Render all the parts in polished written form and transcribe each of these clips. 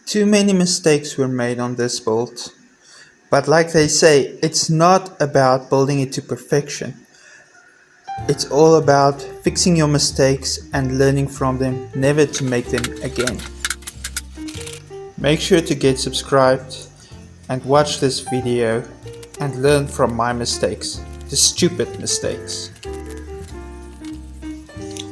Too many mistakes were made on this build, but like they say, it's not about building it to perfection. It's all about fixing your mistakes and learning from them, never to make them again. Make sure to get subscribed and watch this video and learn from my mistakes, the stupid mistakes.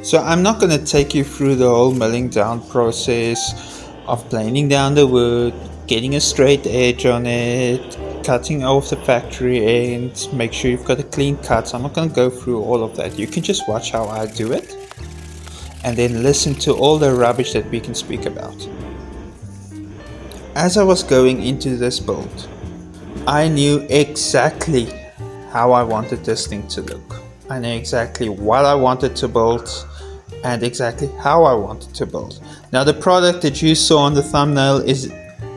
So I'm not going to take you through the whole milling down process of planing down the wood, getting a straight edge on it, cutting off the factory ends, make sure you've got a clean cut. So I'm not going to go through all of that. You can just watch how I do it and then listen to all the rubbish that we can speak about. As I was going into this build, I knew exactly how I wanted this thing to look. I knew exactly what I wanted to build and exactly how I wanted to build. Now the product that you saw on the thumbnail is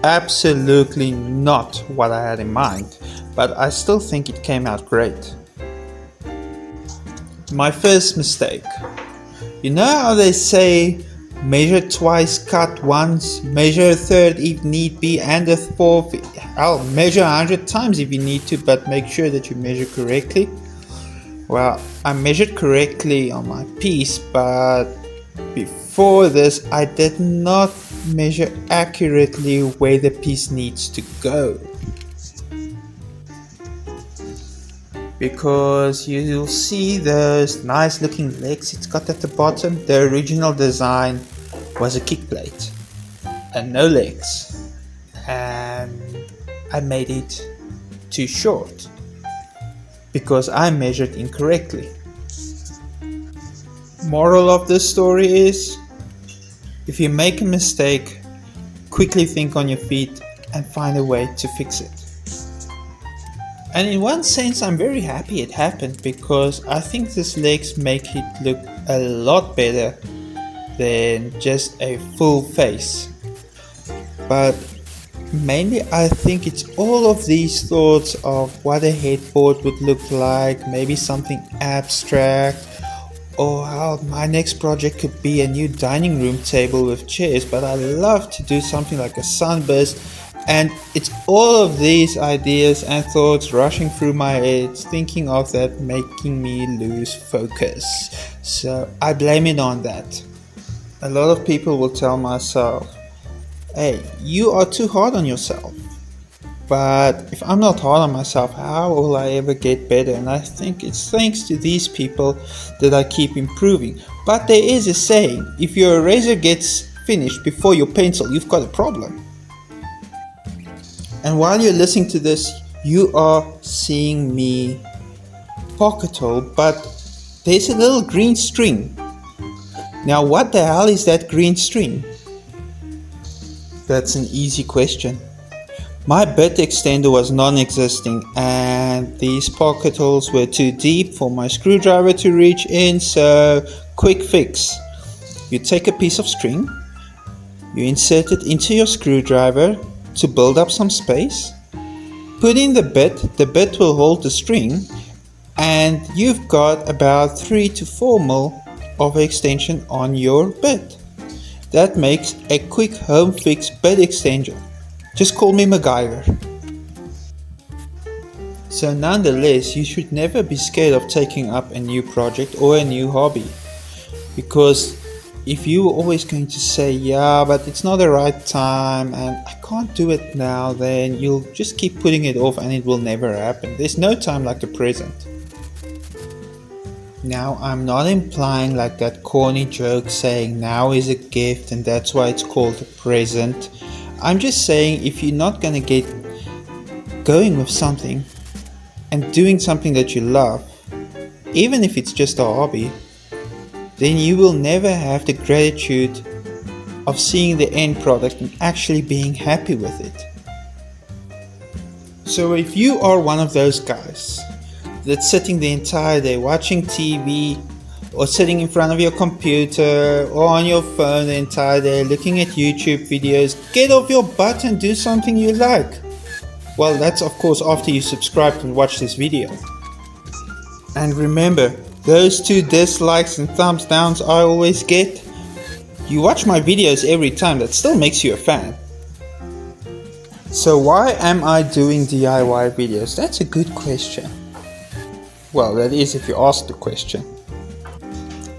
absolutely not what I had in mind, but I still think it came out great. My first mistake. You know how they say measure twice, cut once, measure a third if need be, and a fourth. I'll measure 100 times if you need to, but make sure that you measure correctly. Well, I measured correctly on my piece, but before this I did not measure accurately where the piece needs to go. Because you'll see those nice looking legs it's got at the bottom. The original design was a kick plate and no legs, and I made it too short because I measured incorrectly. Moral of this story is, if you make a mistake, quickly think on your feet and find a way to fix it. And in one sense I'm very happy it happened, because I think these legs make it look a lot better than just a full face. But mainly I think it's all of these thoughts of what a headboard would look like, maybe something abstract, or how my next project could be a new dining room table with chairs. But I love to do something like a sunburst, and it's all of these ideas and thoughts rushing through my head, thinking of that, making me lose focus. So I blame it on that. A lot of people will tell myself, hey, you are too hard on yourself. But if I'm not hard on myself, how will I ever get better? And I think it's thanks to these people that I keep improving. But there is a saying, if your eraser gets finished before your pencil, you've got a problem. And while you're listening to this, you are seeing me pocket hole, but there's a little green string. Now what the hell is that green string? That's an easy question. My bit extender was non-existing and these pocket holes were too deep for my screwdriver to reach in, so quick fix. You take a piece of string, you insert it into your screwdriver to build up some space, put in the bit will hold the string, and you've got about 3 to 4 mil of extension on your bit. That makes a quick home fix bit extension. Just call me MacGyver. So nonetheless, you should never be scared of taking up a new project or a new hobby, because if you're always going to say, yeah, but it's not the right time and I can't do it now, then you'll just keep putting it off and it will never happen. There's no time like the present. Now, I'm not implying like that corny joke saying now is a gift and that's why it's called the present. I'm just saying, if you're not going to get going with something and doing something that you love, even if it's just a hobby, then you will never have the gratitude of seeing the end product and actually being happy with it. So if you are one of those guys that's sitting the entire day watching TV, or sitting in front of your computer or on your phone the entire day looking at YouTube videos, get off your butt and do something you like. Well, that's of course after you subscribe and watch this video. And remember, those 2 dislikes and thumbs downs I always get, you watch my videos every time, that still makes you a fan. So why am I doing DIY videos? That's a good question. Well, that is if you ask the question.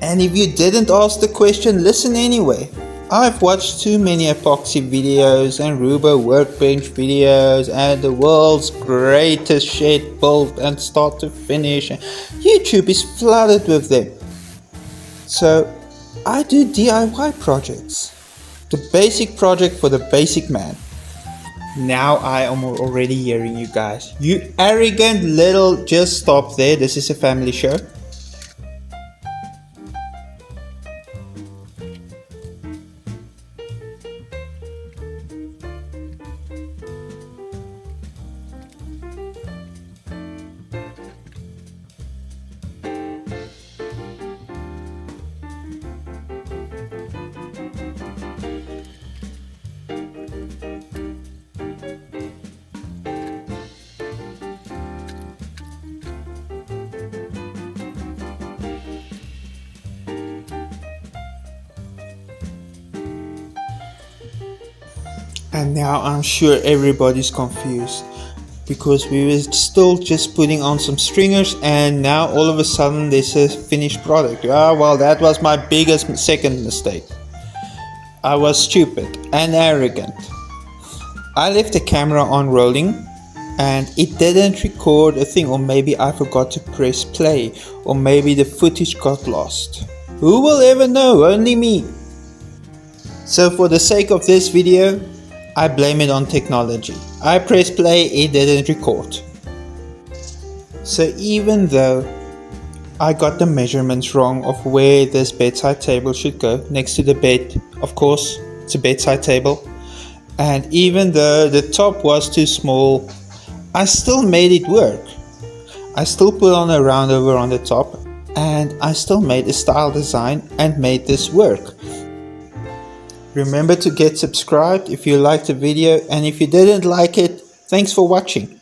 And if you didn't ask the question, listen anyway. I've watched too many epoxy videos and Rubo workbench videos and the world's greatest shed built and start to finish. YouTube is flooded with them. So I do DIY projects. The basic project for the basic man. Now I am already hearing you guys. You arrogant little... Just stop there. This is a family show. And now I'm sure everybody's confused because we were still just putting on some stringers and now all of a sudden there's a finished product. Well, that was my biggest second mistake. I was stupid and arrogant. I left the camera on rolling and it didn't record a thing, or maybe I forgot to press play, or maybe the footage got lost. Who will ever know? Only me. So for the sake of this video, I blame it on technology. I pressed play, it didn't record. So even though I got the measurements wrong of where this bedside table should go, next to the bed, of course, it's a bedside table. And even though the top was too small, I still made it work. I still put on a roundover on the top and I still made a style design and made this work. Remember to get subscribed if you liked the video, and if you didn't like it, thanks for watching.